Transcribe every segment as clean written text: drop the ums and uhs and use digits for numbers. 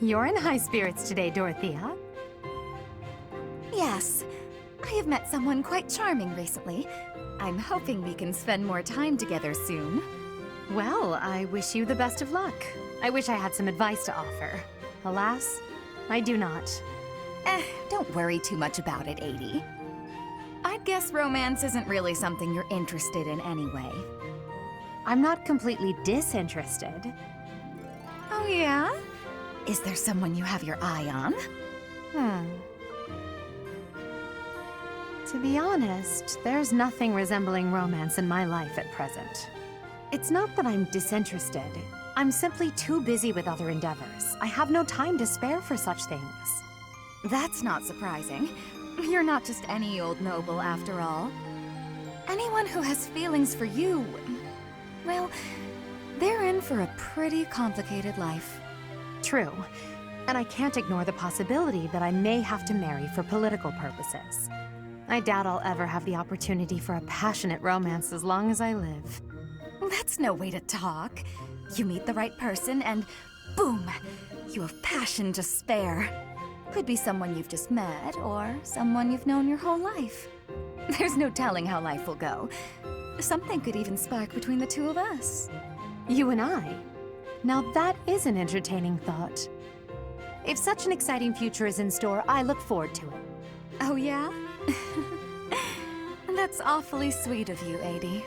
You're in high spirits today, Dorothea. Yes, I have met someone quite charming recently. I'm hoping we can spend more time together soon. Well, I wish you the best of luck. I wish I had some advice to offer. Alas, I do not. Don't worry too much about it, Adie. I'd guess romance isn't really something you're interested in anyway. I'm not completely disinterested. Oh yeah? Is there someone you have your eye on? To be honest, there's nothing resembling romance in my life at present. It's not that I'm disinterested. I'm simply too busy with other endeavors. I have no time to spare for such things. That's not surprising. You're not just any old noble, after all. Anyone who has feelings for you, well, they're in for a pretty complicated life. True. And I can't ignore the possibility that I may have to marry for political purposes. I doubt I'll ever have the opportunity for a passionate romance as long as I live. That's no way to talk. You meet the right person and boom, you have passion to spare. Could be someone you've just met or someone you've known your whole life. There's no telling how life will go. Something could even spark between the two of us. You and I? Now that is an entertaining thought. If such an exciting future is in store, I look forward to it. Oh yeah? That's awfully sweet of you, Adie.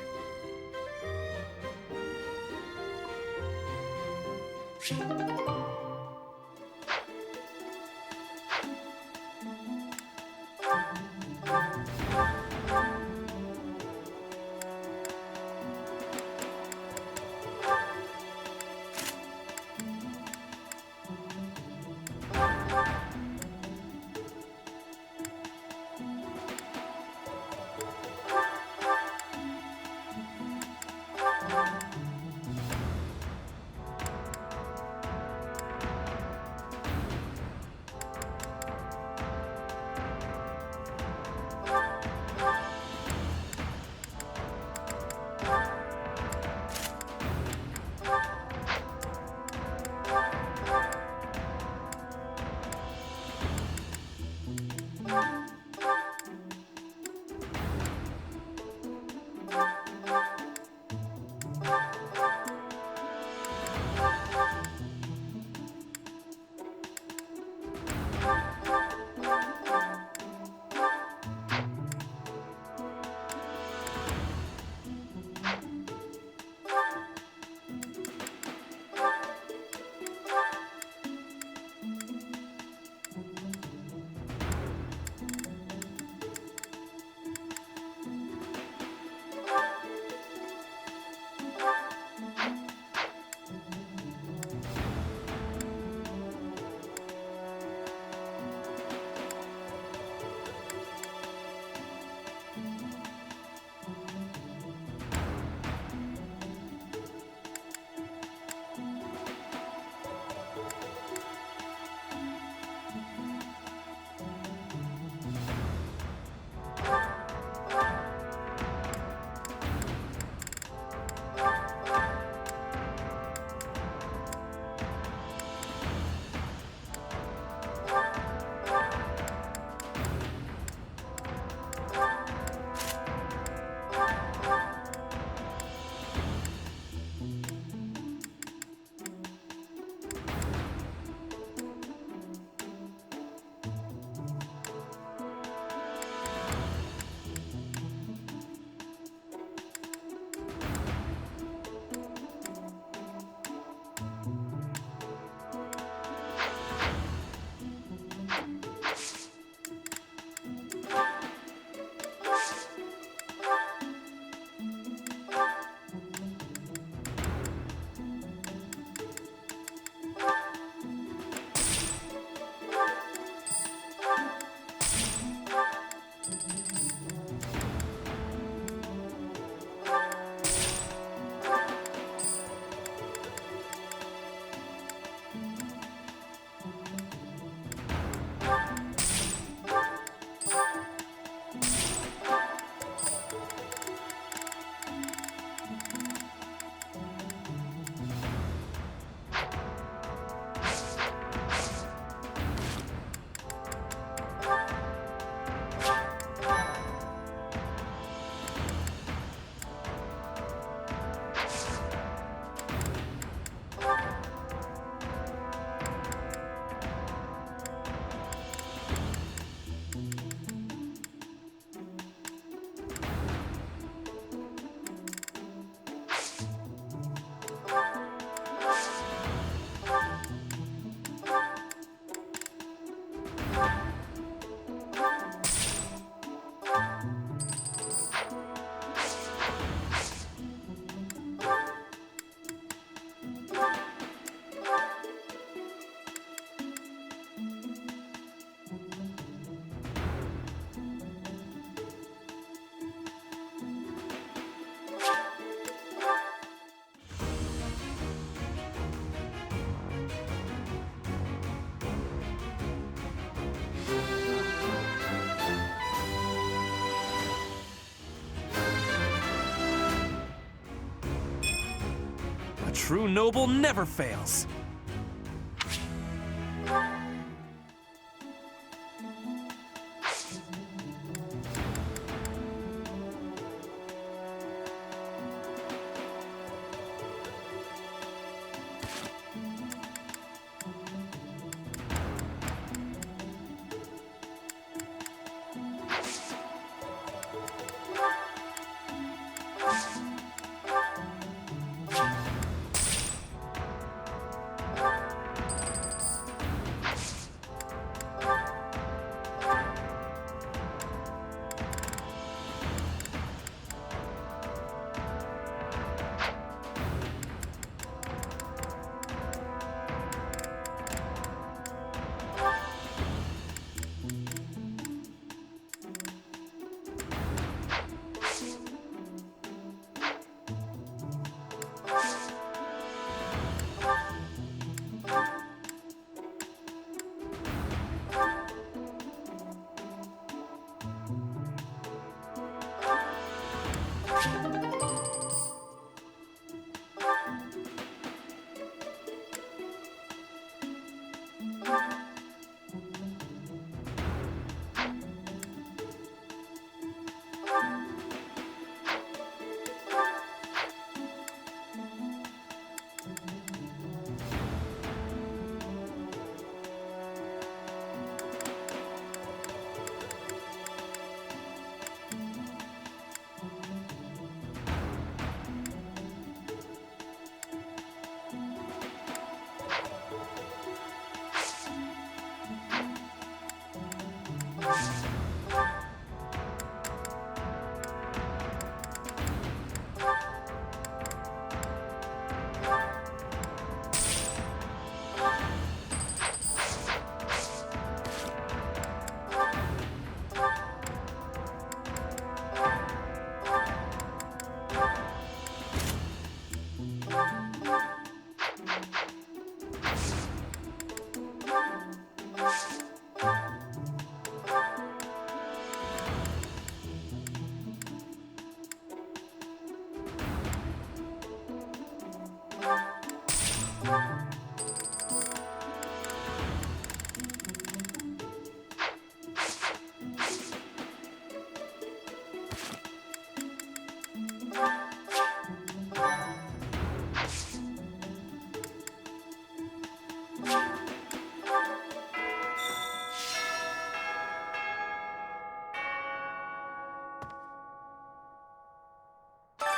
true noble never fails.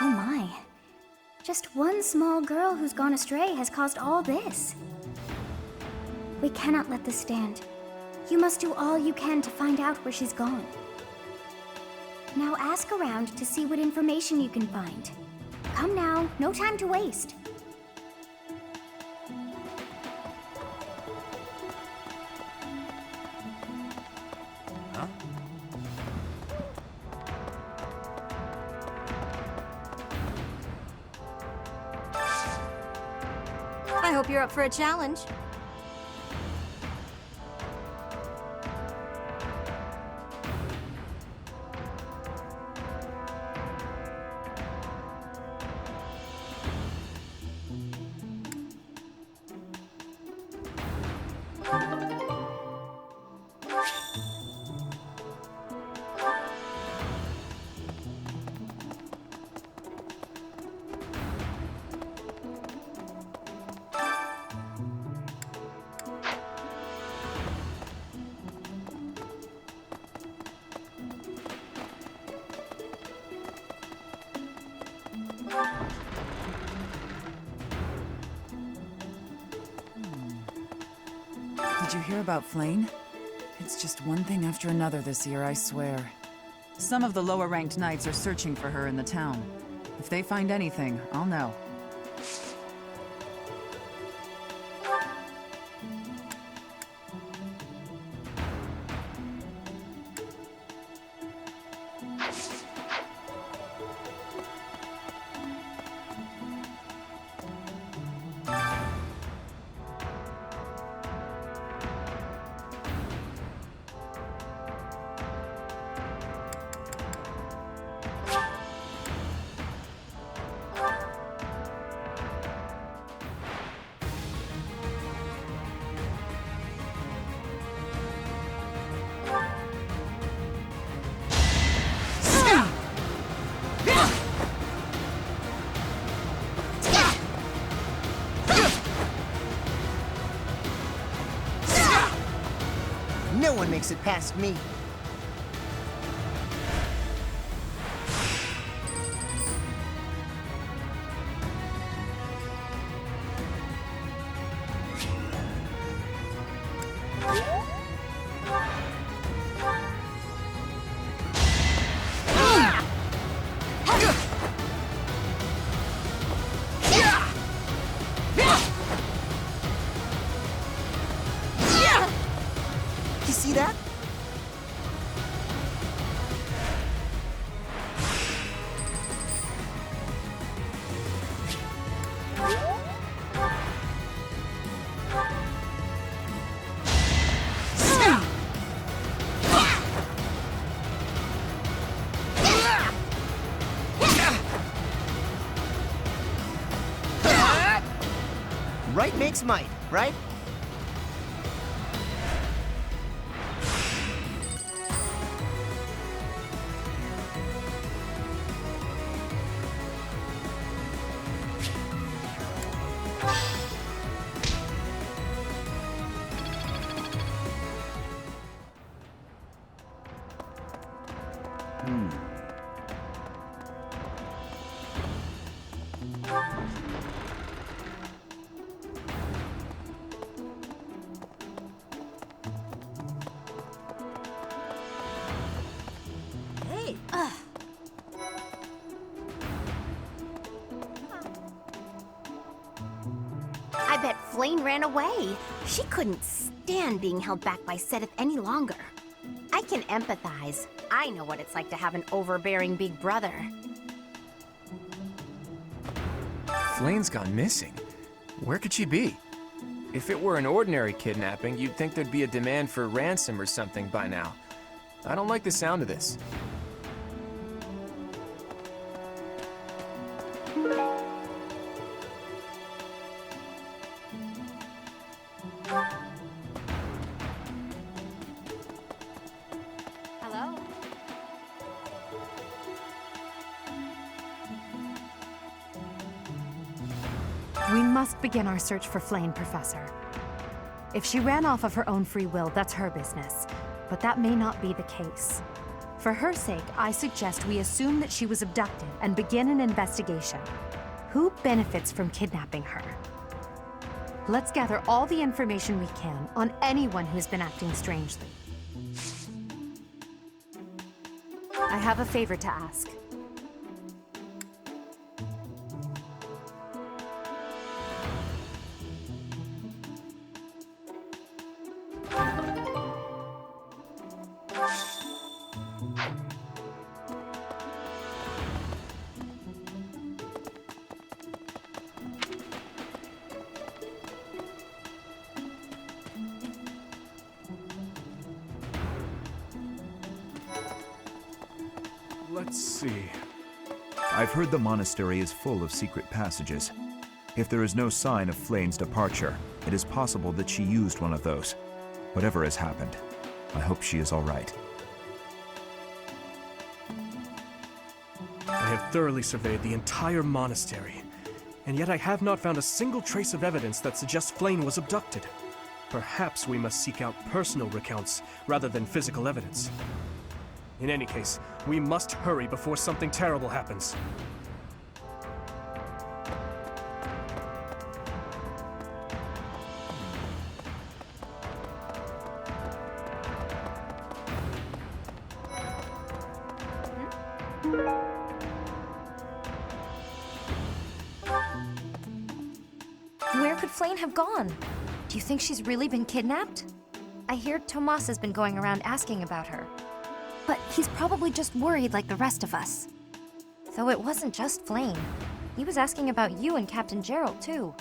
Oh my. Just one small girl who's gone astray has caused all this. We cannot let this stand. You must do all you can to find out where she's gone. Now ask around to see what information you can find. Come now, no time to waste. Huh? I hope you're up for a challenge. Did you hear about Flane? It's just one thing after another this year, I swear. Some of the lower-ranked knights are searching for her in the town. If they find anything, I'll know. makes it past me. You see that? Right makes might, right? Hey, I bet Flame ran away. She couldn't stand being held back by Seth any longer. I can empathize. I know what it's like to have an overbearing big brother. Flane's gone missing. Where could she be? If it were an ordinary kidnapping, you'd think there'd be a demand for ransom or something by now. I don't like the sound of this. Hello? We must begin our search for Flame, Professor. If she ran off of her own free will, that's her business. But that may not be the case. For her sake, I suggest we assume that she was abducted and begin an investigation. Who benefits from kidnapping her? Let's gather all the information we can on anyone who's been acting strangely. I have a favor to ask. Let's see. I've heard the monastery is full of secret passages. If there is no sign of Flane's departure, it is possible that she used one of those. Whatever has happened, I hope she is all right. I have thoroughly surveyed the entire monastery, and yet I have not found a single trace of evidence that suggests Flame was abducted. Perhaps we must seek out personal recounts rather than physical evidence. In any case, we must hurry before something terrible happens. Where could Flame have gone? Do you think she's really been kidnapped? I hear Tomas has been going around asking about her. But he's probably just worried like the rest of us. Though it wasn't just Flame. He was asking about you and Captain Gerald, too.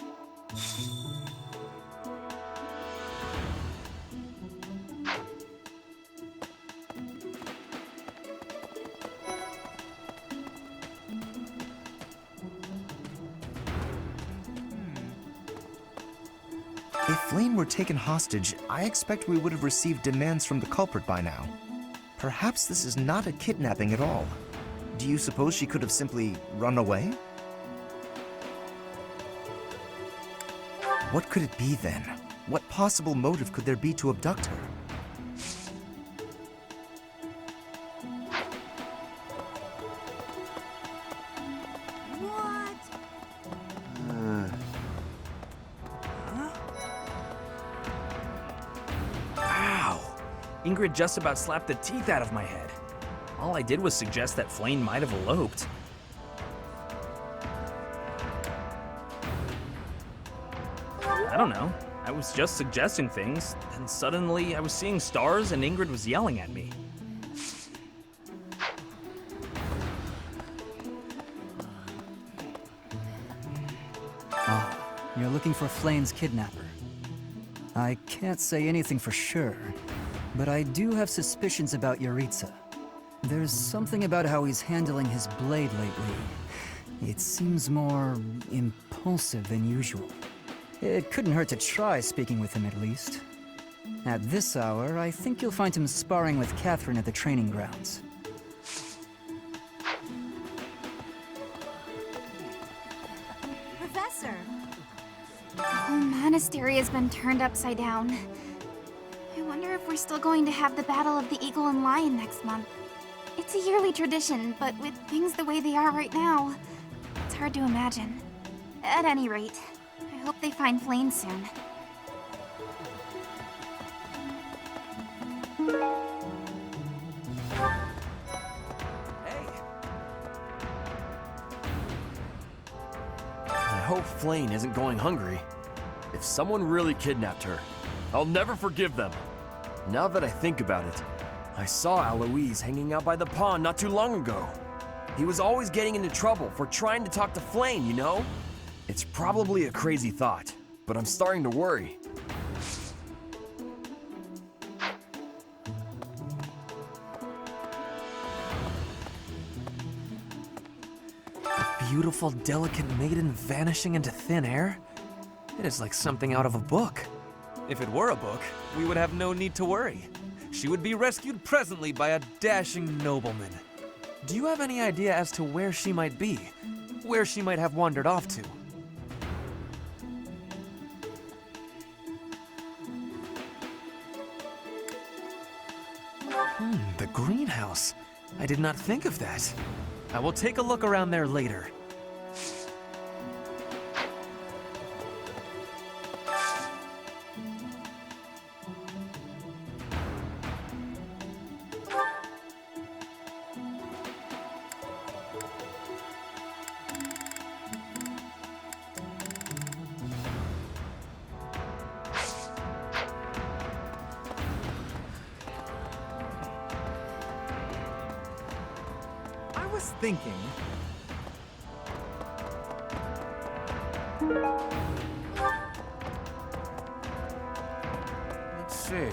If Flame were taken hostage, I expect we would have received demands from the culprit by now. Perhaps this is not a kidnapping at all. Do you suppose she could have simply run away? What could it be then? What possible motive could there be to abduct her? Ingrid just about slapped the teeth out of my head. All I did was suggest that Flayn might have eloped. I don't know. I was just suggesting things, and suddenly I was seeing stars and Ingrid was yelling at me. Ah, you're looking for Flayn's kidnapper. I can't say anything for sure, but I do have suspicions about Yaritza. There's something about how he's handling his blade lately. It seems more impulsive than usual. It couldn't hurt to try speaking with him at least. At this hour, I think you'll find him sparring with Catherine at the training grounds. Professor! The whole monastery has been turned upside down. I wonder if we're still going to have the Battle of the Eagle and Lion next month. It's a yearly tradition, but with things the way they are right now, it's hard to imagine. At any rate, I hope they find Flayn soon. Hey! I hope Flayn isn't going hungry. If someone really kidnapped her, I'll never forgive them. Now that I think about it, I saw Aloise hanging out by the pond not too long ago. He was always getting into trouble for trying to talk to Flayn, you know? It's probably a crazy thought, but I'm starting to worry. A beautiful, delicate maiden vanishing into thin air? It is like something out of a book. If it were a book, we would have no need to worry. She would be rescued presently by a dashing nobleman. Do you have any idea as to where she might be? Where she might have wandered off to? The greenhouse. I did not think of that. I will take a look around there later. I was thinking. Let's see.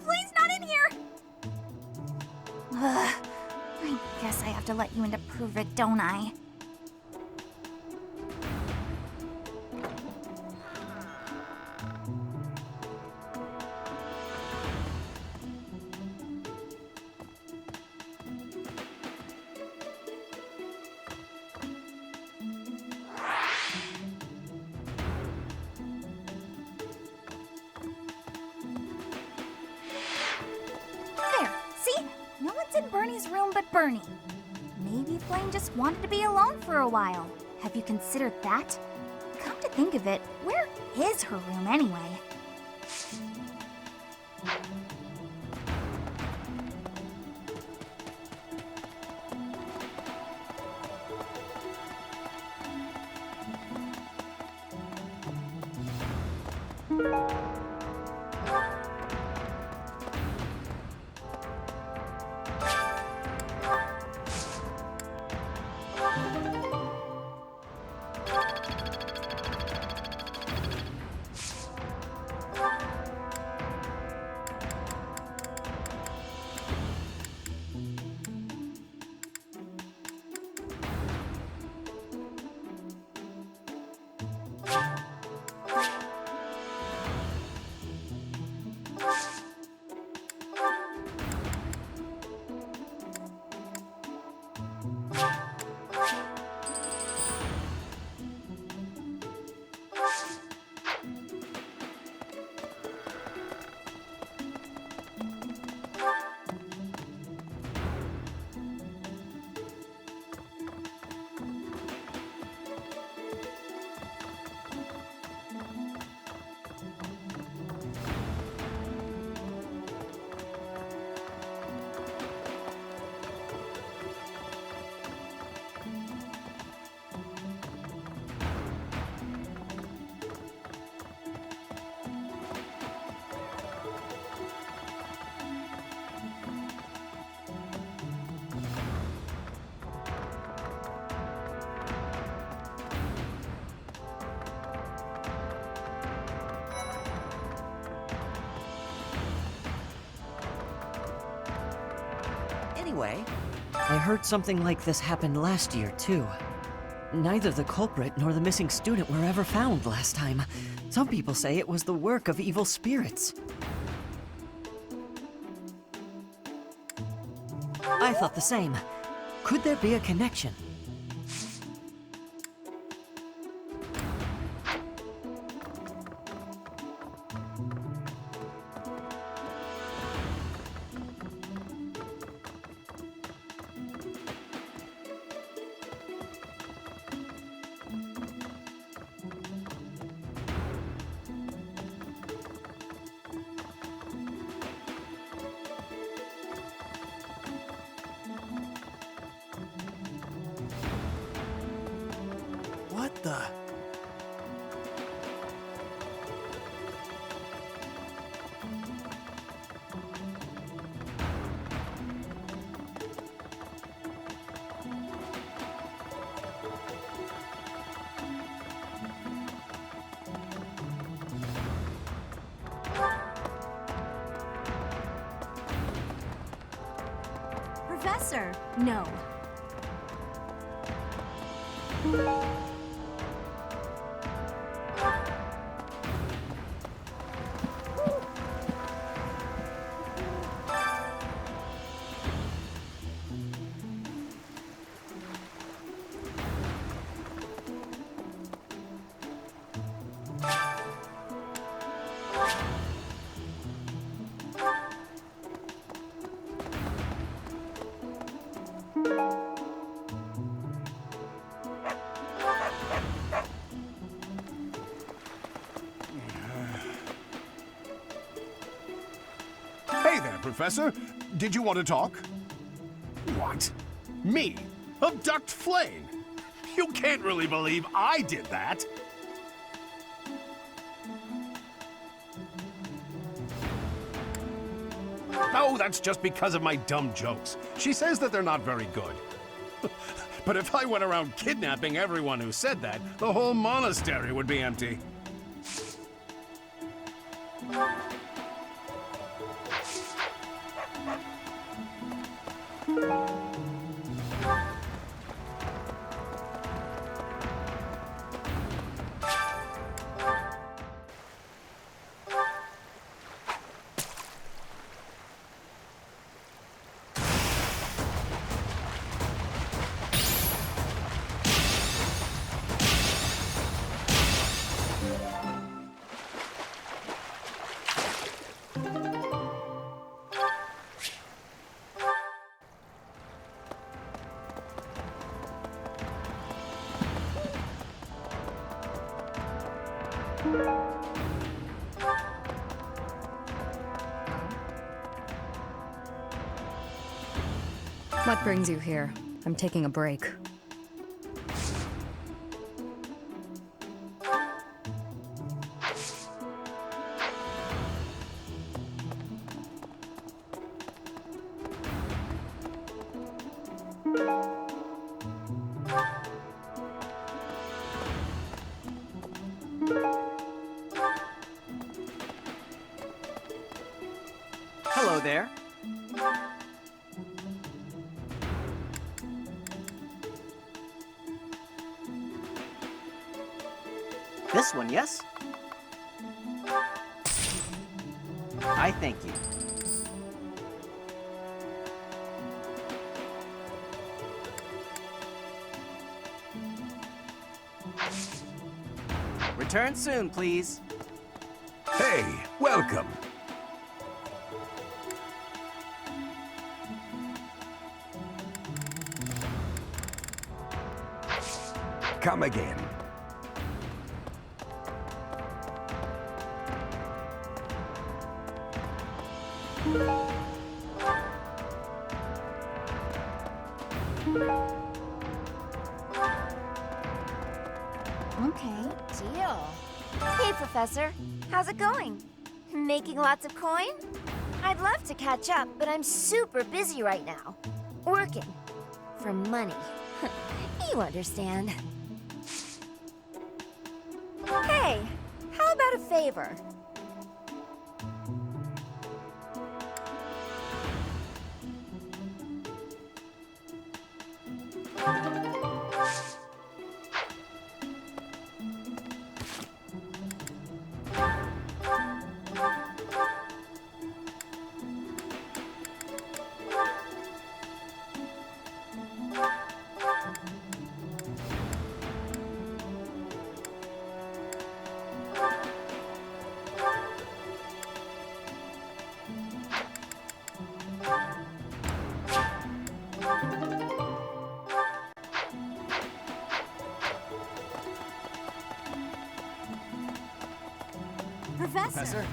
Flayn's not in here! Ugh, I guess I have to let you in to prove it, don't I? There, see? No one's in Bernie's room but Bernie. Maybe Flayn just wanted to be alone for a while. Have you considered that? Come to think of it, where is her room anyway? Anyway, I heard something like this happened last year, too. Neither the culprit nor the missing student were ever found last time. Some people say it was the work of evil spirits. I thought the same. Could there be a connection? What the? Professor, no. Hey there, Professor. Did you want to talk? What? Me? Abduct Flame? You can't really believe I did that. Oh, that's just because of my dumb jokes. She says that they're not very good. But if I went around kidnapping everyone who said that, the whole monastery would be empty. What brings you here? I'm taking a break. Hello there. This one, yes? I thank you. Return soon, please. Hey, welcome. Come again. Okay. Deal. Hey, Professor. How's it going? Making lots of coin? I'd love to catch up, but I'm super busy right now. Working. For money. You understand. Hey, how about a favor? Professor!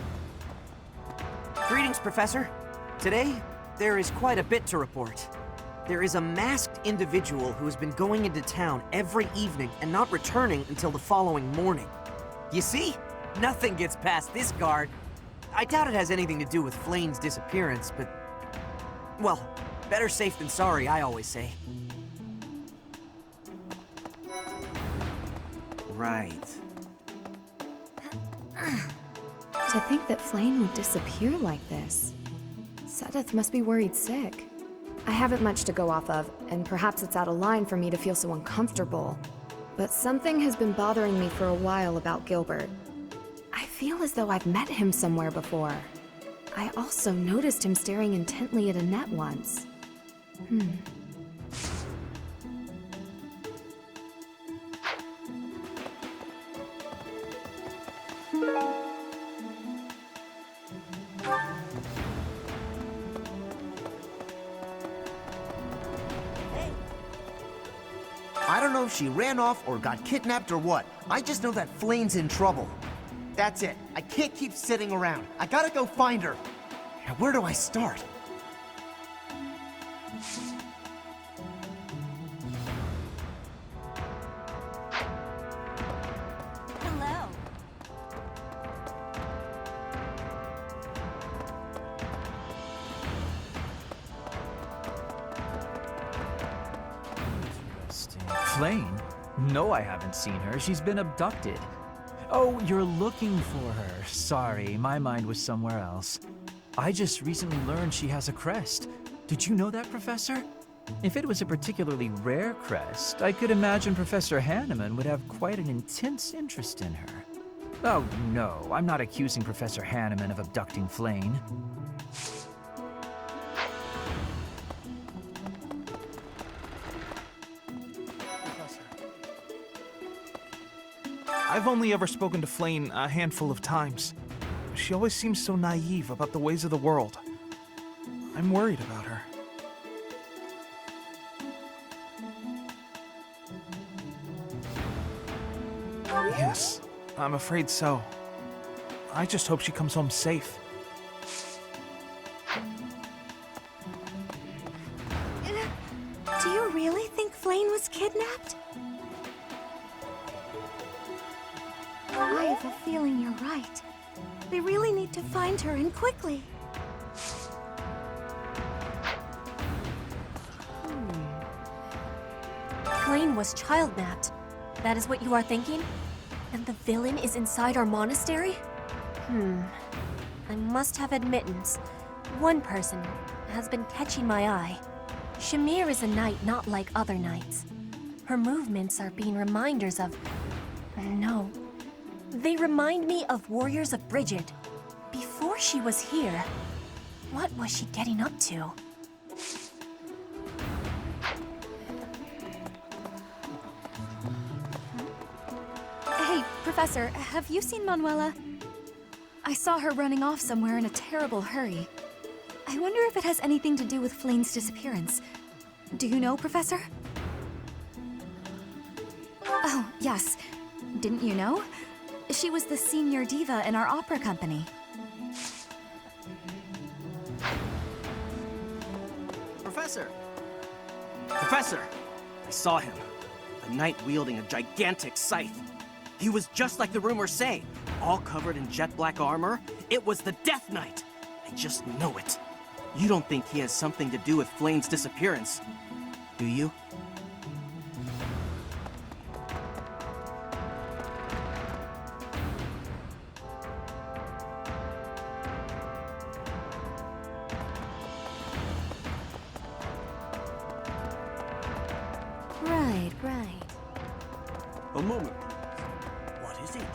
Greetings, Professor. Today, there is quite a bit to report. There is a masked individual who has been going into town every evening and not returning until the following morning. You see? Nothing gets past this guard. I doubt it has anything to do with Flane's disappearance, but... well, better safe than sorry, I always say. Right. To think that Flane would disappear like this. Sedith must be worried sick. I haven't much to go off of, and perhaps it's out of line for me to feel so uncomfortable. But something has been bothering me for a while about Gilbert. I feel as though I've met him somewhere before. I also noticed him staring intently at Annette once. I don't know if she ran off or got kidnapped or what. I just know that Flane's in trouble. That's it. I can't keep sitting around. I gotta go find her. Now, where do I start? Hello. Flane? No, I haven't seen her. She's been abducted. Oh, you're looking for her. Sorry, my mind was somewhere else. I just recently learned she has a crest. Did you know that, Professor? If it was a particularly rare crest, I could imagine Professor Hanneman would have quite an intense interest in her. Oh, no, I'm not accusing Professor Hanneman of abducting Flane. I've only ever spoken to Flane a handful of times. She always seems so naive about the ways of the world. I'm worried about her. Yes, I'm afraid so. I just hope she comes home safe. Do you really think Flane was kidnapped? I have a feeling you're right. We really need to find her, and quickly. Flane was child-napped. That is what you are thinking? And the villain is inside our monastery? I must have admittance. One person has been catching my eye. Shamir is a knight not like other knights. Her movements are being reminders of... no. They remind me of Warriors of Brigid. Before she was here, what was she getting up to? Hey, Professor, have you seen Manuela? I saw her running off somewhere in a terrible hurry. I wonder if it has anything to do with Flane's disappearance. Do you know, Professor? Oh, yes. Didn't you know? She was the senior diva in our opera company. Professor! Professor! I saw him. A knight wielding a gigantic scythe. He was just like the rumors say, all covered in jet black armor. It was the Death Knight. I just know it. You don't think he has something to do with Flane's disappearance, do you? Right. A moment, please. What is it?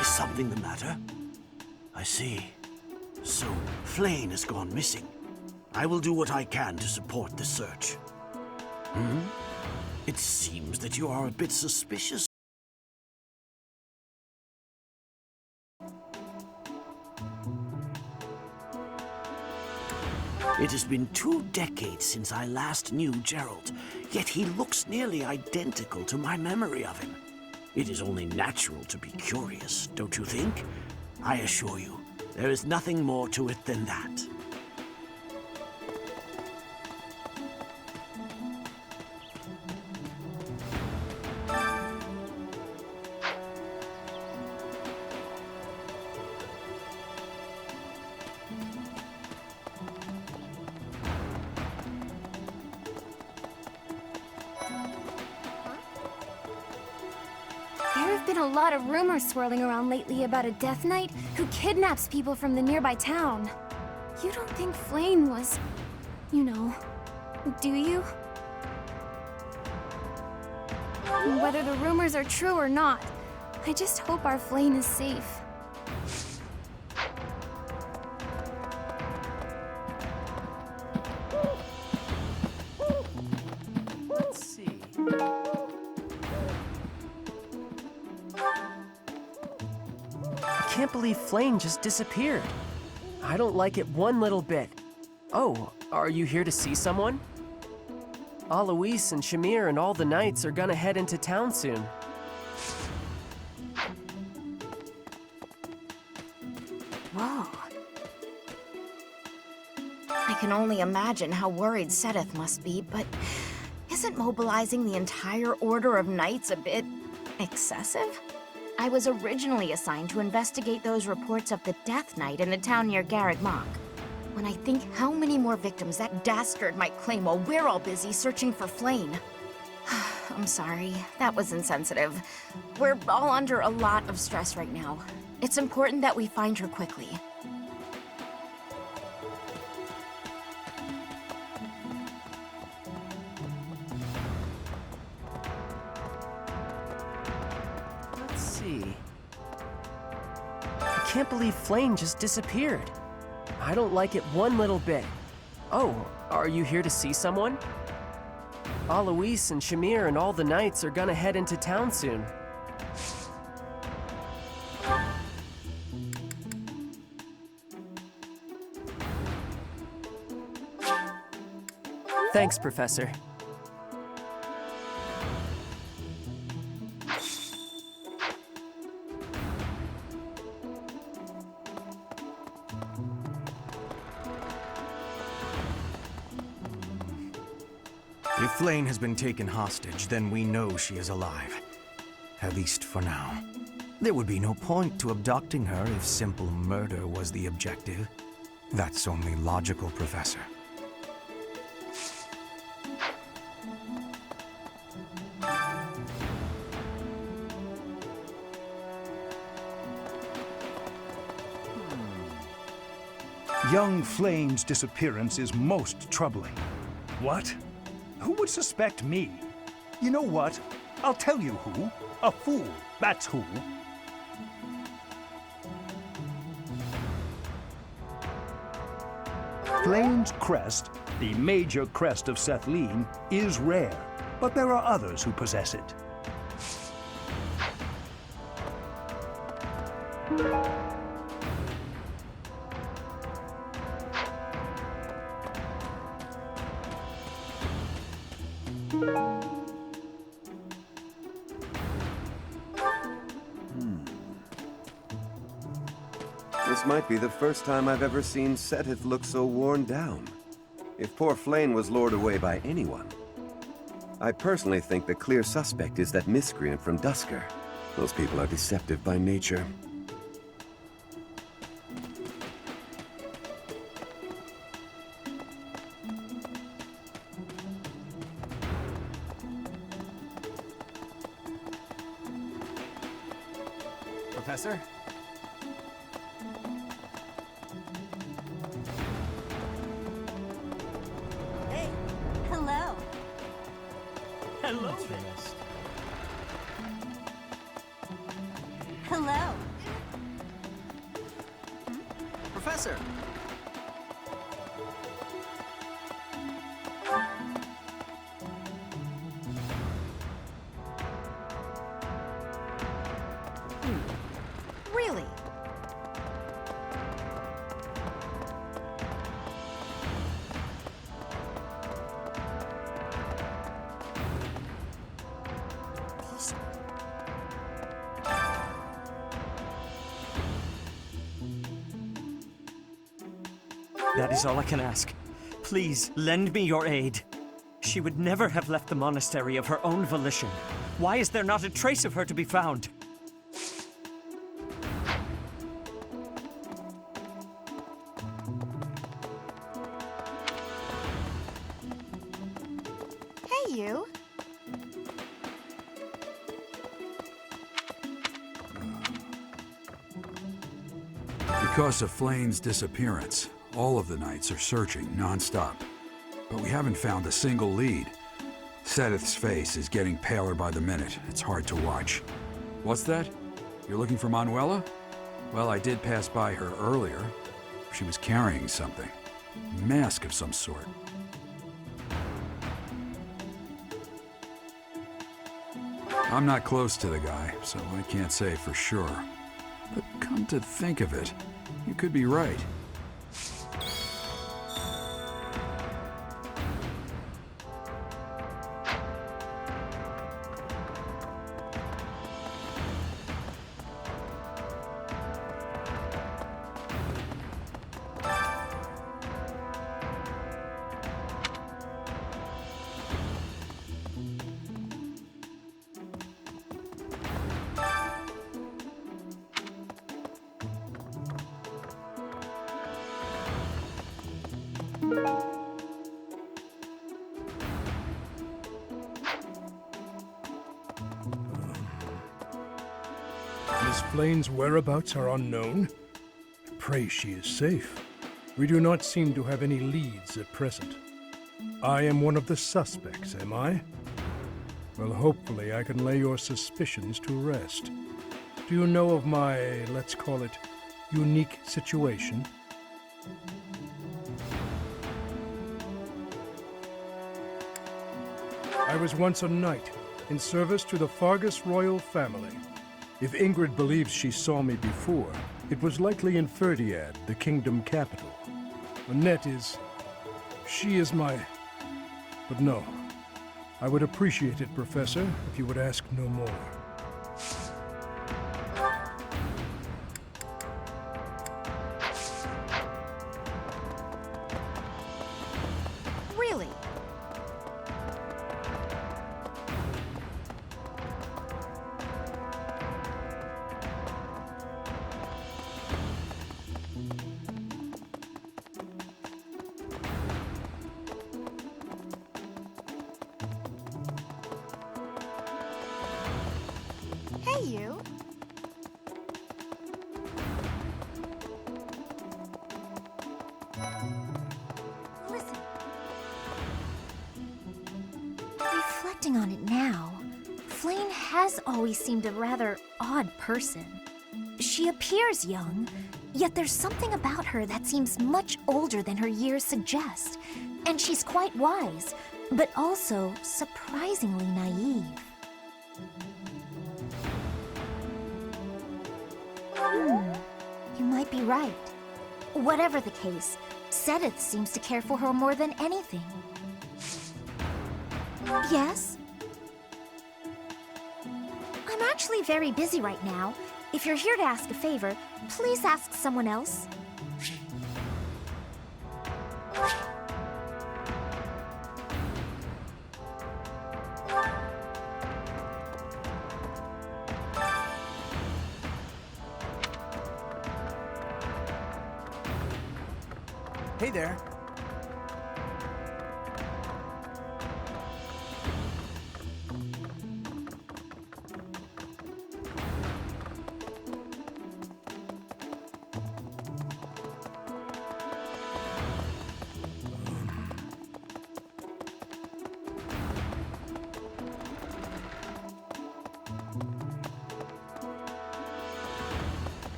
Is something the matter? I see. So, Flane has gone missing. I will do what I can to support the search. It seems that you are a bit suspicious. It has been 2 decades since I last knew Gerald, yet he looks nearly identical to my memory of him. It is only natural to be curious, don't you think? I assure you, there is nothing more to it than that. There have been a lot of rumors swirling around lately about a Death Knight who kidnaps people from the nearby town. You don't think Flane was, you know, do you? Whether the rumors are true or not, I just hope our Flane is safe. Let's see. I can't believe Flane just disappeared. I don't like it one little bit. Oh, are you here to see someone? Alois and Shamir and all the knights are gonna head into town soon. Whoa. I can only imagine how worried Sedith must be, but isn't mobilizing the entire Order of Knights a bit excessive? I was originally assigned to investigate those reports of the Death Knight in the town near Garreg Mach. When I think how many more victims that dastard might claim while we're all busy searching for Flane. I'm sorry, that was insensitive. We're all under a lot of stress right now. It's important that we find her quickly. Let's see. I can't believe Flane just disappeared. I don't like it one little bit. Oh, are you here to see someone? Alois and Shamir and all the knights are gonna head into town soon. Thanks, Professor. If Flane has been taken hostage, then we know she is alive. At least for now. There would be no point to abducting her if simple murder was the objective. That's only logical, Professor. Young Flame's disappearance is most troubling. What? Who would suspect me? You know what? I'll tell you who. A fool, that's who. Flame's crest, the major crest of Sethlene, is rare, but there are others who possess it. This might be the first time I've ever seen Setith look so worn down. If poor Flane was lured away by anyone. I personally think the clear suspect is that miscreant from Dusker. Those people are deceptive by nature. Professor? Hey, hello. Hello. Hello. Professor. Really? That is all I can ask. Please, lend me your aid. She would never have left the monastery of her own volition. Why is there not a trace of her to be found? Hey, you. Because of Flane's disappearance, all of the knights are searching non-stop. But we haven't found a single lead. Sedith's face is getting paler by the minute. It's hard to watch. What's that? You're looking for Manuela? Well, I did pass by her earlier. She was carrying something. A mask of some sort. I'm not close to the guy, so I can't say for sure. But come to think of it, you could be right. Miss Flane's whereabouts are unknown. I pray she is safe. We do not seem to have any leads at present. I am one of the suspects, am I? Well, hopefully I can lay your suspicions to rest. Do you know of my, let's call it, unique situation? I was once a knight, in service to the Fargus royal family. If Ingrid believes she saw me before, it was likely in Ferdiad, the kingdom capital. Annette is... she is my... But no. I would appreciate it, Professor, if you would ask no more. Really? Hey, you. Listen. Reflecting on it now, Flane has always seemed a rather odd person. She appears young, yet there's something about her that seems much older than her years suggest. And she's quite wise, but also surprisingly naive. You might be right. Whatever the case, Sedith seems to care for her more than anything. Yes? I'm actually very busy right now. If you're here to ask a favor, please ask someone else. Hey there.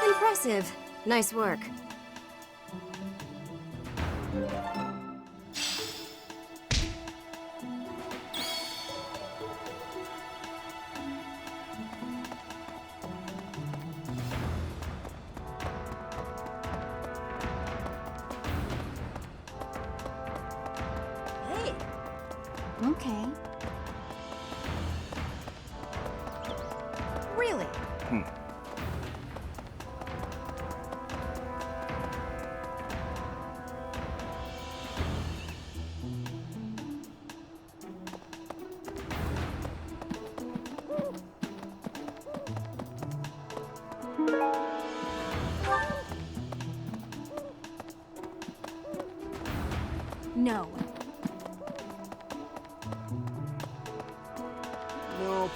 Impressive. Nice work. Okay. Really? No. Nope.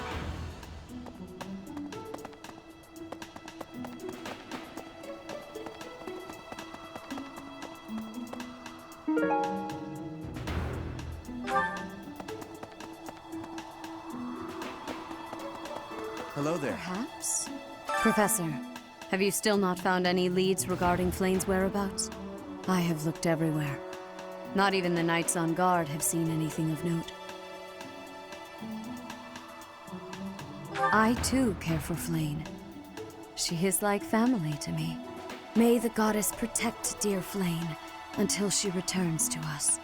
Hello there. Perhaps? Professor, have you still not found any leads regarding Flane's whereabouts? I have looked everywhere. Not even the knights on guard have seen anything of note. I too care for Flane. She is like family to me. May the goddess protect dear Flane until she returns to us.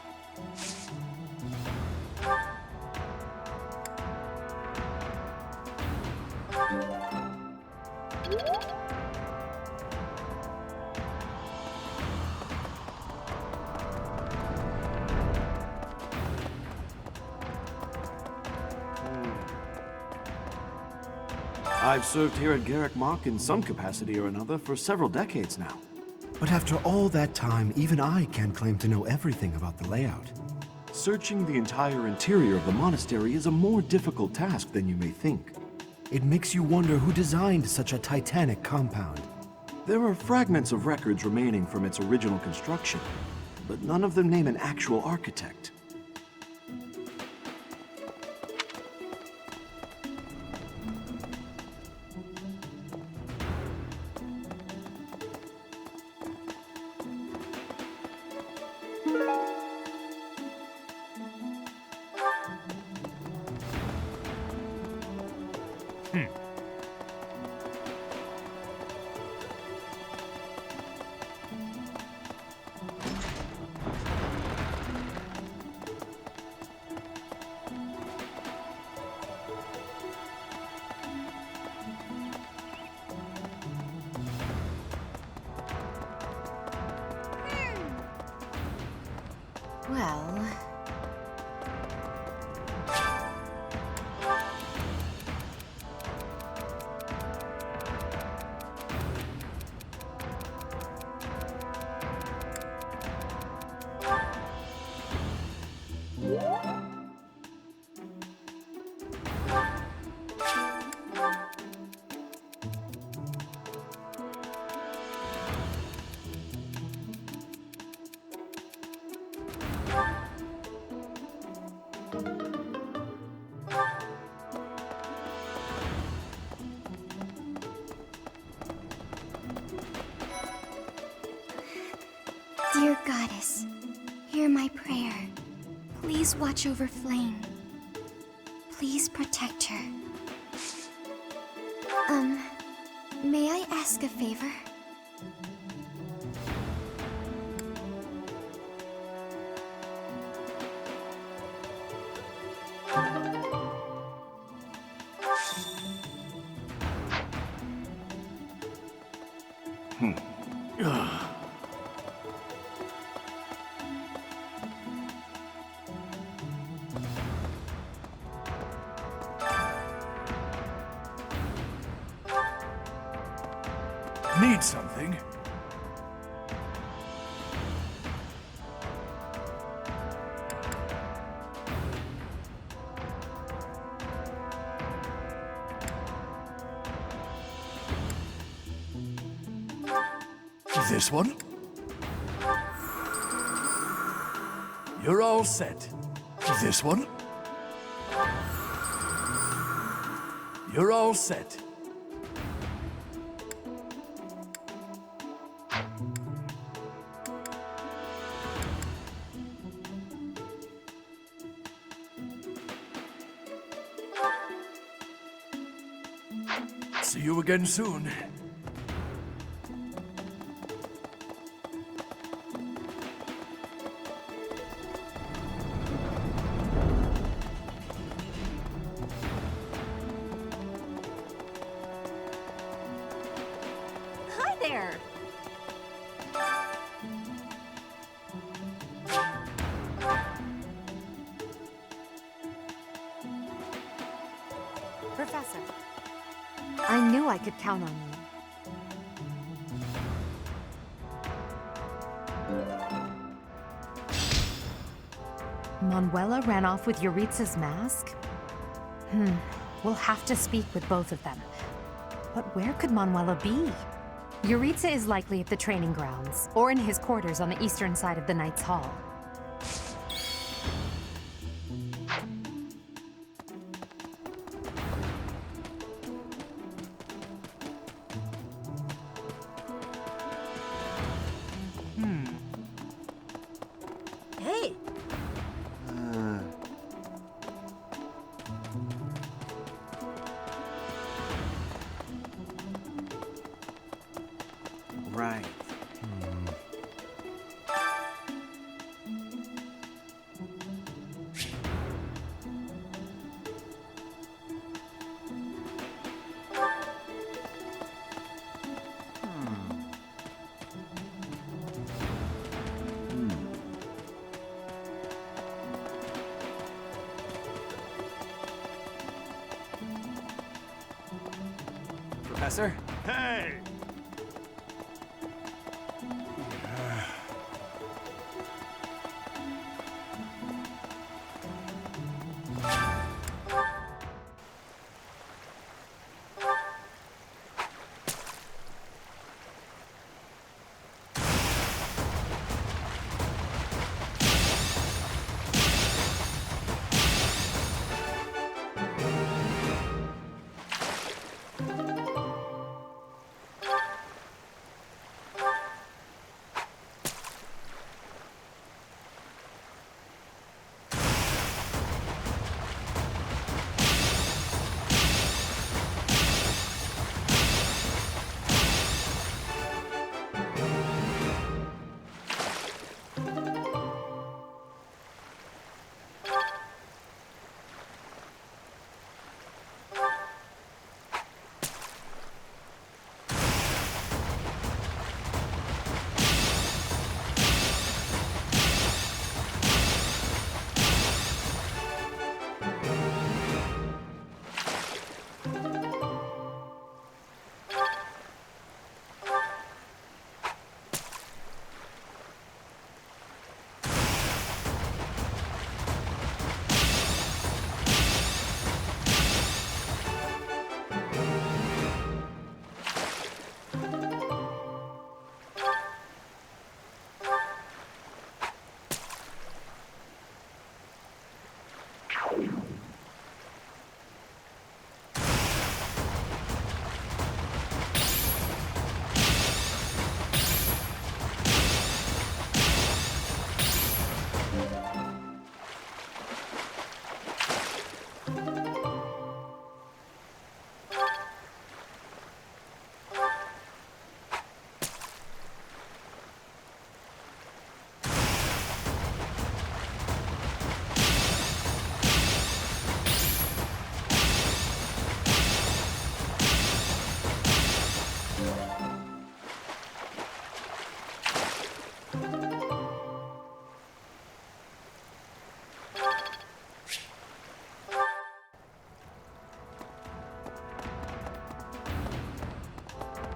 I've served here at Garrick Mach in some capacity or another for several decades now. But after all that time, even I can't claim to know everything about the layout. Searching the entire interior of the monastery is a more difficult task than you may think. It makes you wonder who designed such a titanic compound. There are fragments of records remaining from its original construction, but none of them name an actual architect. Well... Dear Goddess, hear my prayer. Please watch over Flame. Please protect her. May I ask a favor? Need something? This one? You're all set. This one? You're all set. See you again soon. Professor. I knew I could count on you. Manuela ran off with Yuritsa's mask? We'll have to speak with both of them. But where could Manuela be? Yuritsa is likely at the training grounds, or in his quarters on the eastern side of the Knight's Hall. Hey! Right. Professor? Hey!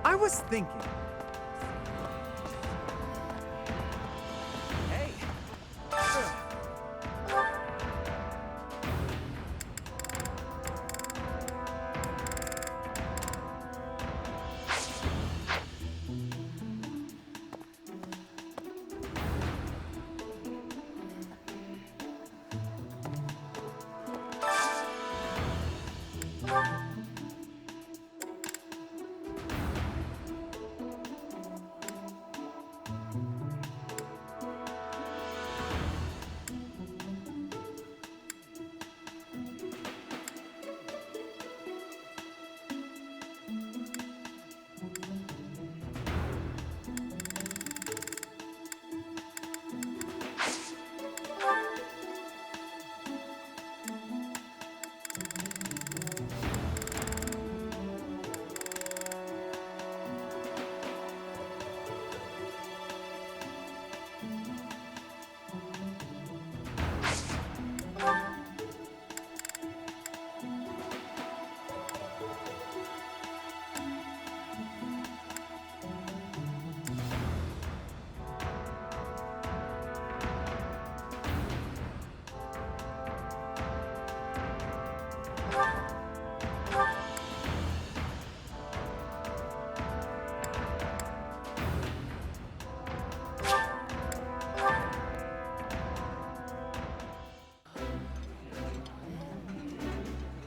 I was thinking. Hey.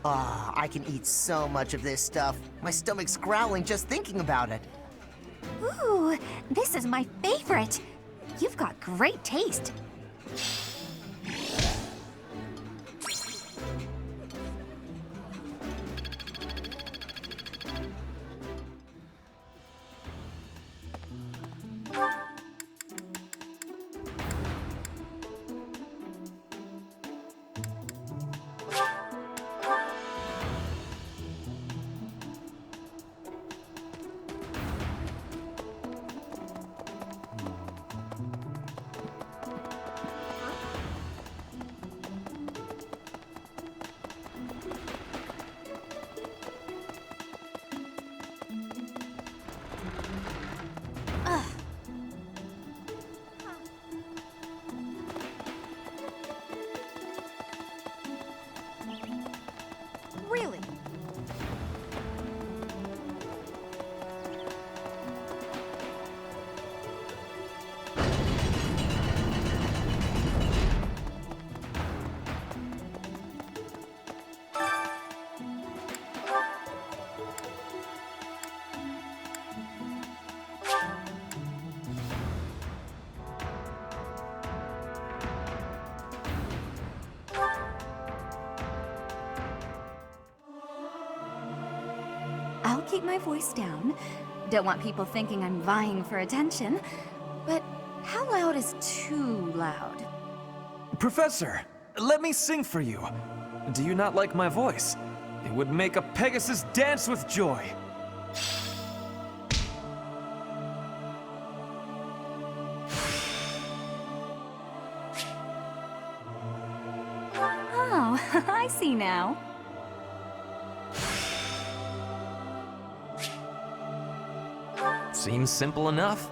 Ah, I can eat so much of this stuff. My stomach's growling just thinking about it. Ooh, this is my favorite. You've got great taste. Really? I'll keep my voice down. Don't want people thinking I'm vying for attention. But how loud is too loud? Professor, let me sing for you. Do you not like my voice? It would make a Pegasus dance with joy. Oh, I see now. Seems simple enough.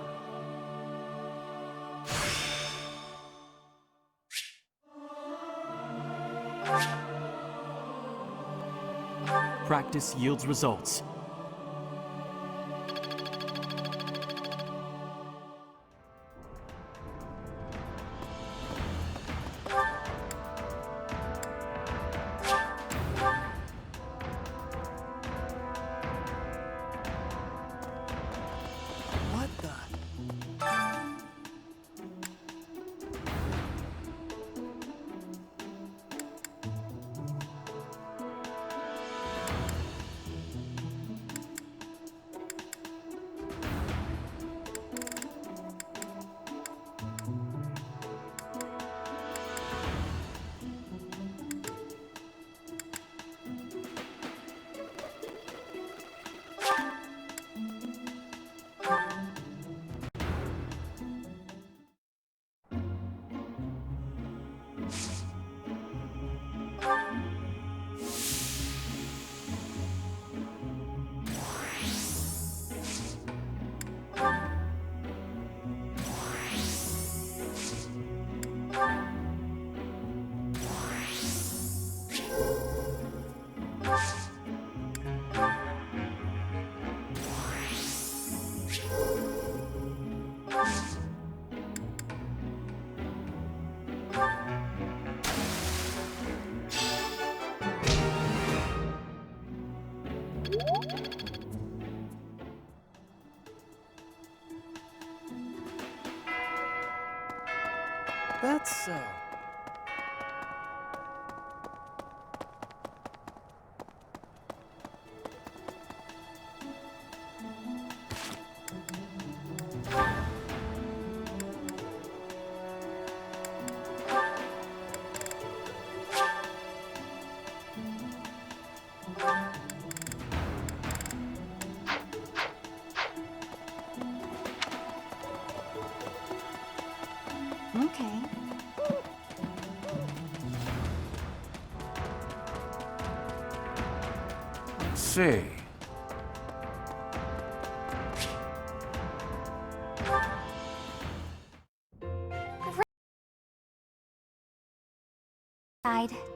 Practice yields results. What the? That's, Okay. Let's see.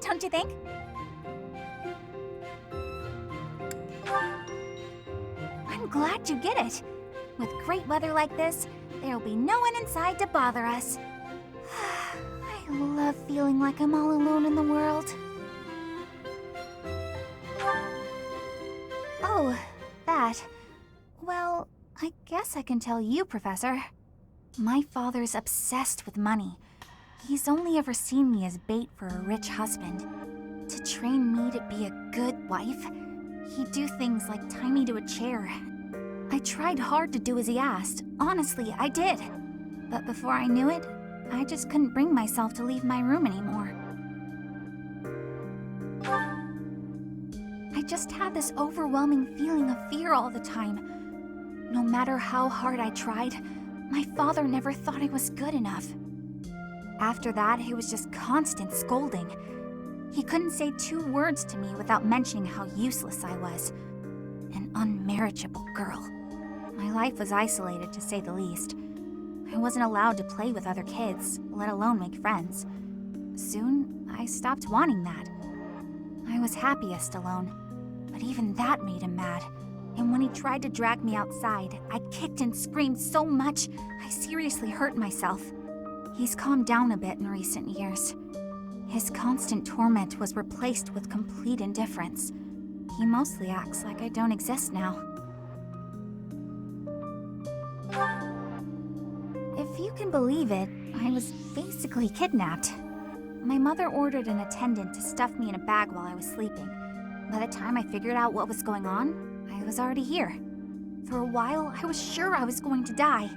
Don't you think? I'm glad you get it. With great weather like this, there'll be no one inside to bother us. I love feeling like I'm all alone in the world. Oh, that. Well, I guess I can tell you, Professor. My father's obsessed with money. He's only ever seen me as bait for a rich husband. To train me to be a good wife, he'd do things like tie me to a chair. I tried hard to do as he asked. Honestly, I did. But before I knew it, I just couldn't bring myself to leave my room anymore. I just had this overwhelming feeling of fear all the time. No matter how hard I tried, my father never thought I was good enough. After that, it was just constant scolding. He couldn't say 2 words to me without mentioning how useless I was. An unmarriageable girl. My life was isolated, to say the least. I wasn't allowed to play with other kids, let alone make friends. Soon, I stopped wanting that. I was happiest alone, but even that made him mad. And when he tried to drag me outside, I kicked and screamed so much, I seriously hurt myself. He's calmed down a bit in recent years. His constant torment was replaced with complete indifference. He mostly acts like I don't exist now. If you can believe it, I was basically kidnapped. My mother ordered an attendant to stuff me in a bag while I was sleeping. By the time I figured out what was going on, I was already here. For a while, I was sure I was going to die.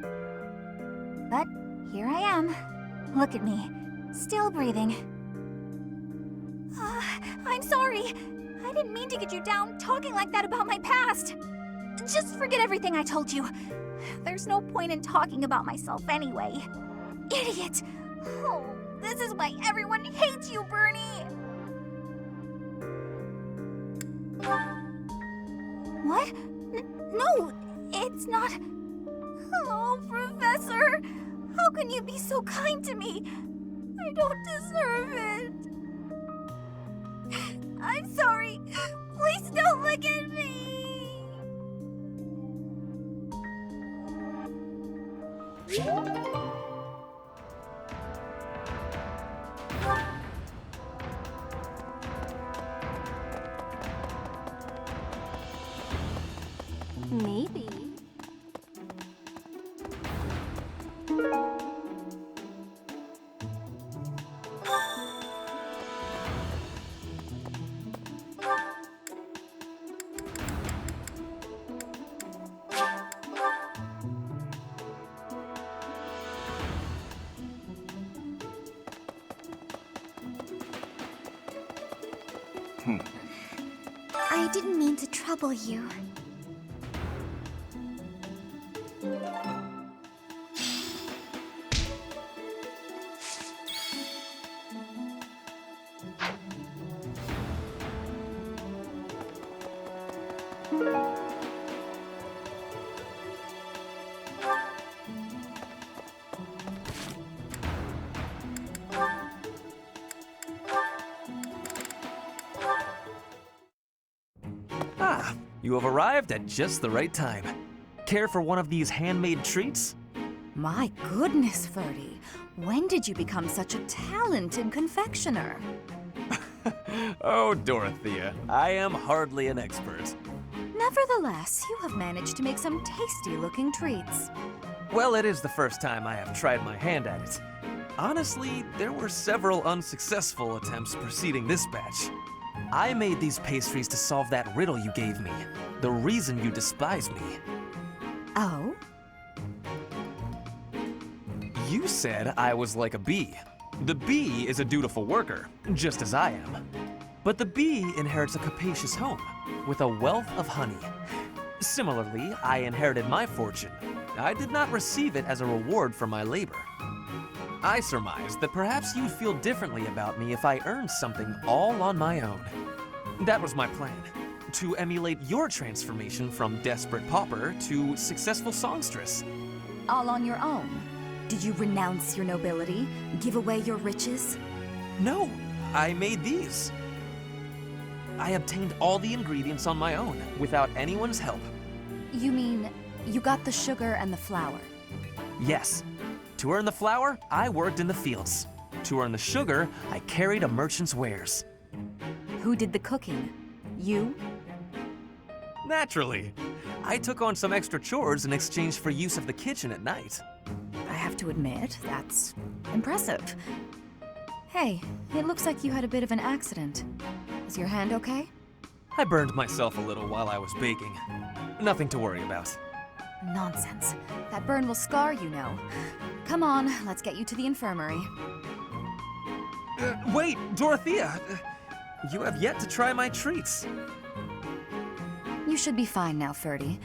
But here I am. Look at me, still breathing. I'm sorry. I didn't mean to get you down talking like that about my past. Just forget everything I told you. There's no point in talking about myself anyway. Idiot! Oh, this is why everyone hates you, Bernie! What? No, it's not... Oh, Professor! How can you be so kind to me? I don't deserve it. I'm sorry. Please don't look at me. Maybe. I didn't mean to trouble you. Ah, you have arrived at just the right time. Care for one of these handmade treats? My goodness, Ferdy. When did you become such a talented confectioner? Oh, Dorothea, I am hardly an expert. Nevertheless, you have managed to make some tasty-looking treats. Well, it is the first time I have tried my hand at it. Honestly, there were several unsuccessful attempts preceding this batch. I made these pastries to solve that riddle you gave me. The reason you despise me. Oh? You said I was like a bee. The bee is a dutiful worker, just as I am. But the bee inherits a capacious home, with a wealth of honey. Similarly, I inherited my fortune. I did not receive it as a reward for my labor. I surmised that perhaps you'd feel differently about me if I earned something all on my own. That was my plan, to emulate your transformation from desperate pauper to successful songstress. All on your own? Did you renounce your nobility? Give away your riches? No, I made these. I obtained all the ingredients on my own, without anyone's help. You mean, you got the sugar and the flour? Yes. To earn the flour, I worked in the fields. To earn the sugar, I carried a merchant's wares. Who did the cooking? You? Naturally. I took on some extra chores in exchange for use of the kitchen at night. I have to admit, that's impressive. Hey, it looks like you had a bit of an accident. Is your hand okay? I burned myself a little while I was baking. Nothing to worry about. Nonsense. That burn will scar you, know. Come on, let's get you to the infirmary. Wait, Dorothea! You have yet to try my treats. You should be fine now, Ferdy.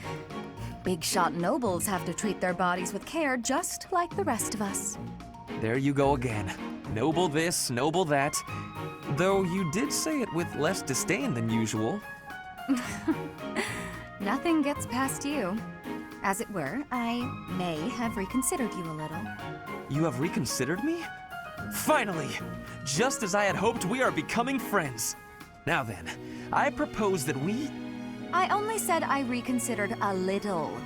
Big shot nobles have to treat their bodies with care just like the rest of us. There you go again. Noble this, noble that. Though you did say it with less disdain than usual. Nothing gets past you. As it were, I may have reconsidered you a little. You have reconsidered me? Finally! Just as I had hoped, we are becoming friends. Now then, I propose that we... I only said I reconsidered a little.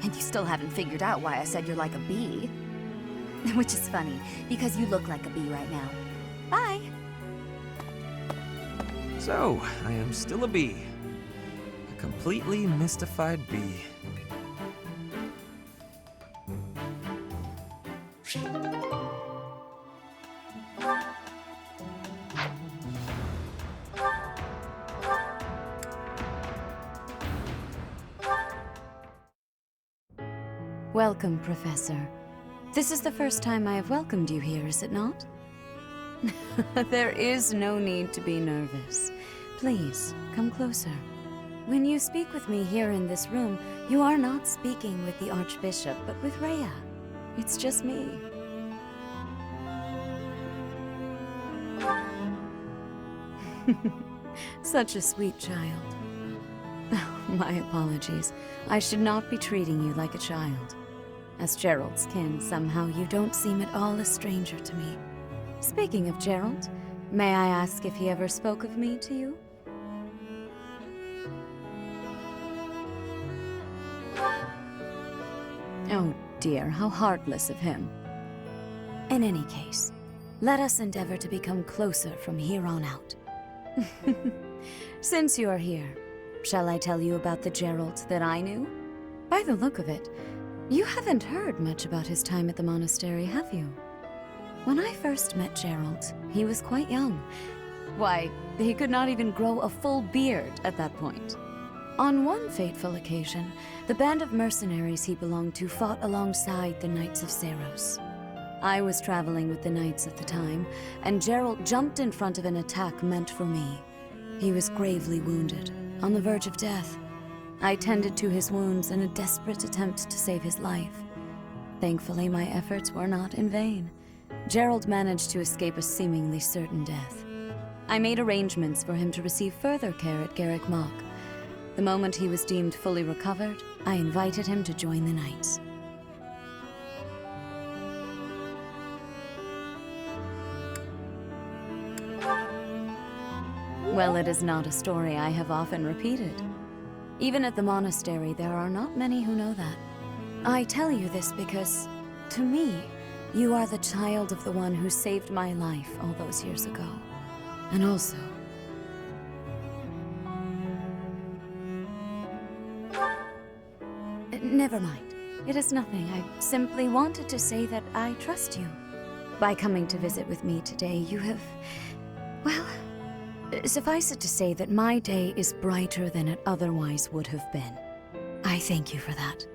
And you still haven't figured out why I said you're like a bee. Which is funny, because you look like a bee right now. Bye! So, I am still a bee. A completely mystified bee. Welcome, Professor. This is the first time I have welcomed you here, is it not? There is no need to be nervous. Please, come closer. When you speak with me here in this room, you are not speaking with the Archbishop, but with Rhea. It's just me. Such a sweet child. My apologies. I should not be treating you like a child. As Gerald's kin, somehow you don't seem at all a stranger to me. Speaking of Gerald, may I ask if he ever spoke of me to you? Oh dear, how heartless of him. In any case, let us endeavor to become closer from here on out. Since you are here, shall I tell you about the Gerald that I knew? By the look of it, you haven't heard much about his time at the monastery, have you? When I first met Gerald, he was quite young. Why, he could not even grow a full beard at that point. On one fateful occasion, the band of mercenaries he belonged to fought alongside the Knights of Seros. I was traveling with the Knights at the time, and Gerald jumped in front of an attack meant for me. He was gravely wounded, on the verge of death. I tended to his wounds in a desperate attempt to save his life. Thankfully, my efforts were not in vain. Gerald managed to escape a seemingly certain death. I made arrangements for him to receive further care at Garrick Mach. The moment he was deemed fully recovered, I invited him to join the Knights. Well, it is not a story I have often repeated. Even at the monastery, there are not many who know that. I tell you this because, to me, you are the child of the one who saved my life all those years ago. And also... Never mind. It is nothing. I simply wanted to say that I trust you. By coming to visit with me today, you have... well... suffice it to say that my day is brighter than it otherwise would have been. I thank you for that.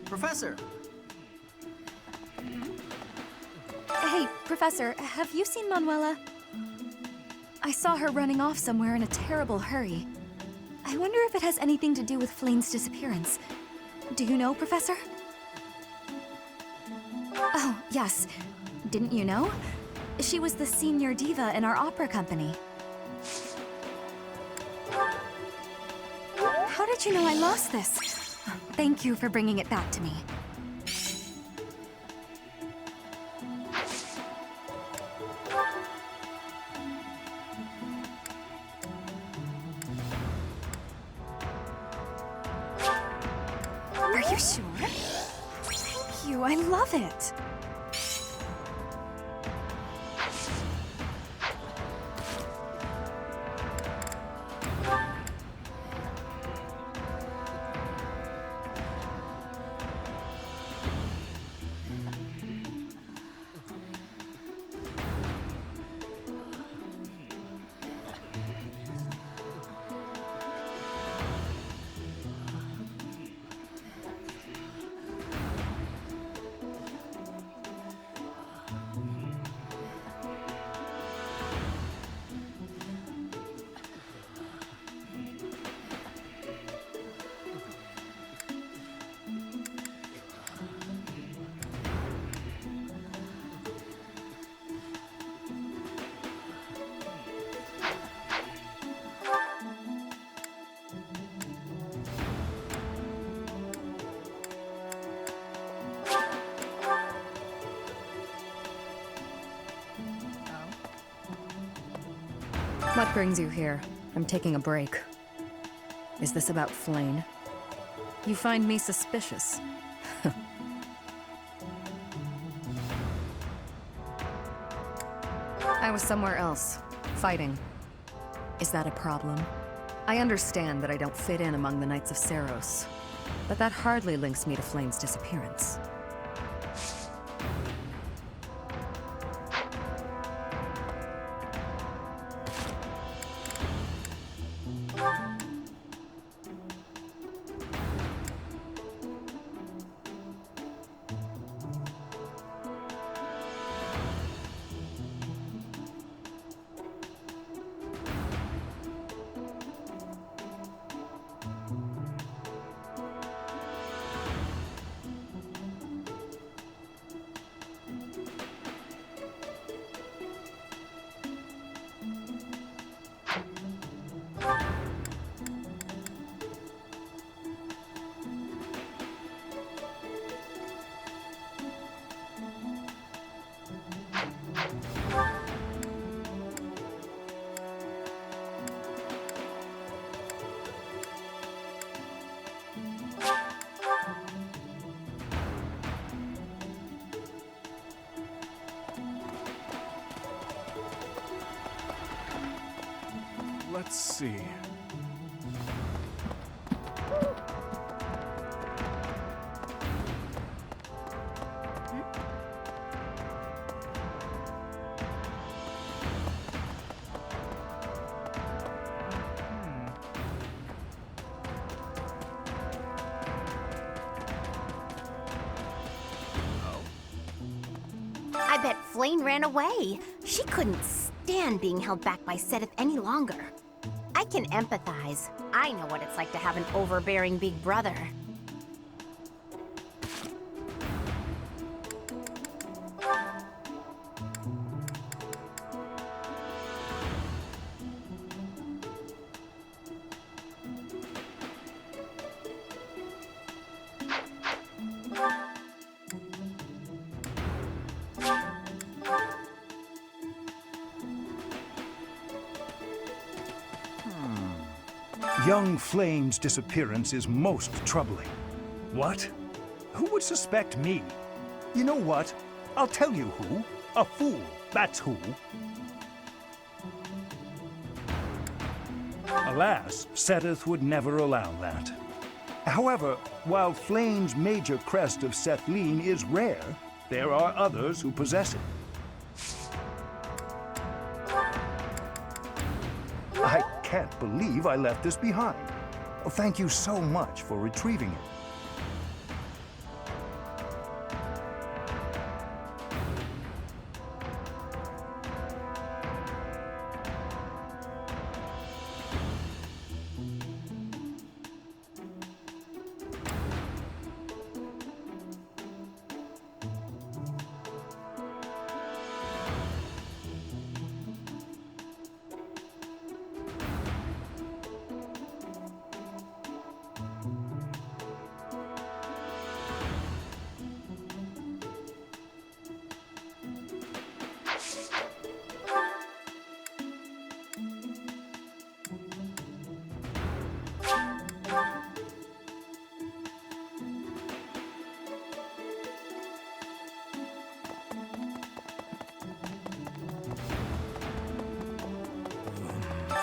Professor! Hey, Professor, have you seen Manuela? I saw her running off somewhere in a terrible hurry. I wonder if it has anything to do with Flane's disappearance. Do you know, Professor? Oh, yes. Didn't you know? She was the senior diva in our opera company. How did you know I lost this? Thank you for bringing it back to me. Are you sure? Thank you, I love it. What brings you here? I'm taking a break. Is this about Flane? You find me suspicious. I was somewhere else, fighting. Is that a problem? I understand that I don't fit in among the Knights of Seiros, but that hardly links me to Flane's disappearance. Let's see. I bet Flane ran away. She couldn't stand being held back by Seteth any longer. I can empathize. I know what it's like to have an overbearing big brother. Young Flame's disappearance is most troubling. What? Who would suspect me? You know what? I'll tell you who. A fool, that's who. Alas, Seteth would never allow that. However, while Flame's major crest of Sethlin is rare, there are others who possess it. I can't believe I left this behind. Thank you so much for retrieving it.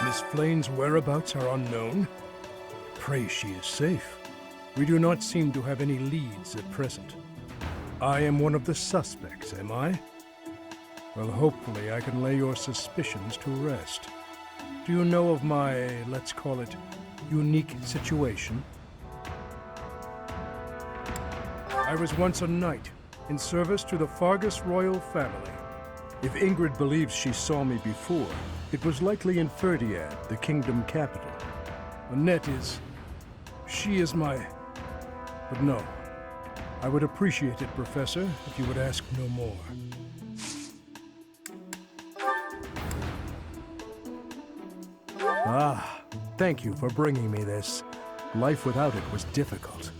Miss Flayn's whereabouts are unknown. Pray she is safe. We do not seem to have any leads at present. I am one of the suspects, am I? Well, hopefully I can lay your suspicions to rest. Do you know of my, let's call it, unique situation? I was once a knight, in service to the Fargus royal family. If Ingrid believes she saw me before, it was likely in Ferdiad, the kingdom capital. Annette is... she is my... but no. I would appreciate it, Professor, if you would ask no more. Ah, thank you for bringing me this. Life without it was difficult.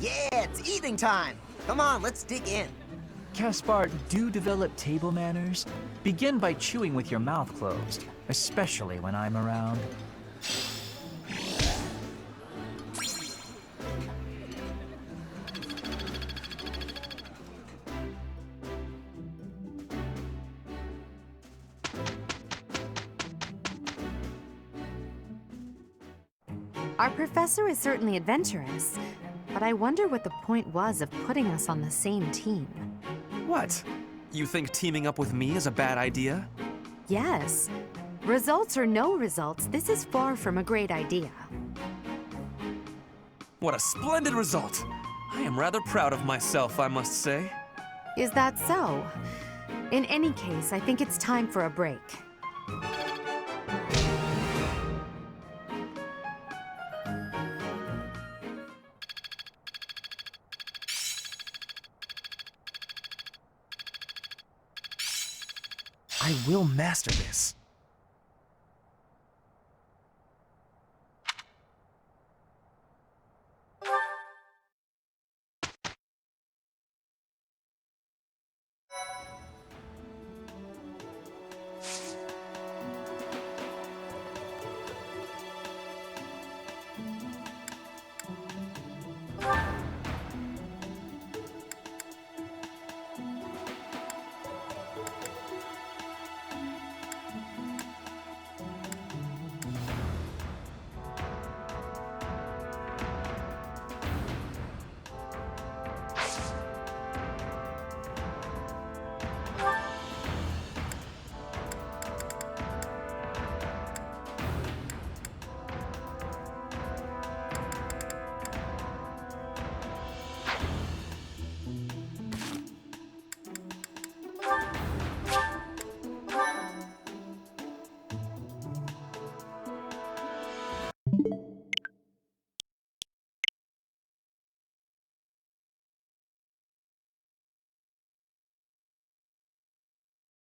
Yeah, it's eating time! Come on, let's dig in. Caspar, do develop table manners. Begin by chewing with your mouth closed, especially when I'm around. Our professor is certainly adventurous, but I wonder what the point was of putting us on the same team. What? You think teaming up with me is a bad idea? Yes. Results or no results, this is far from a great idea. What a splendid result! I am rather proud of myself, I must say. Is that so? In any case, I think it's time for a break. I will master this.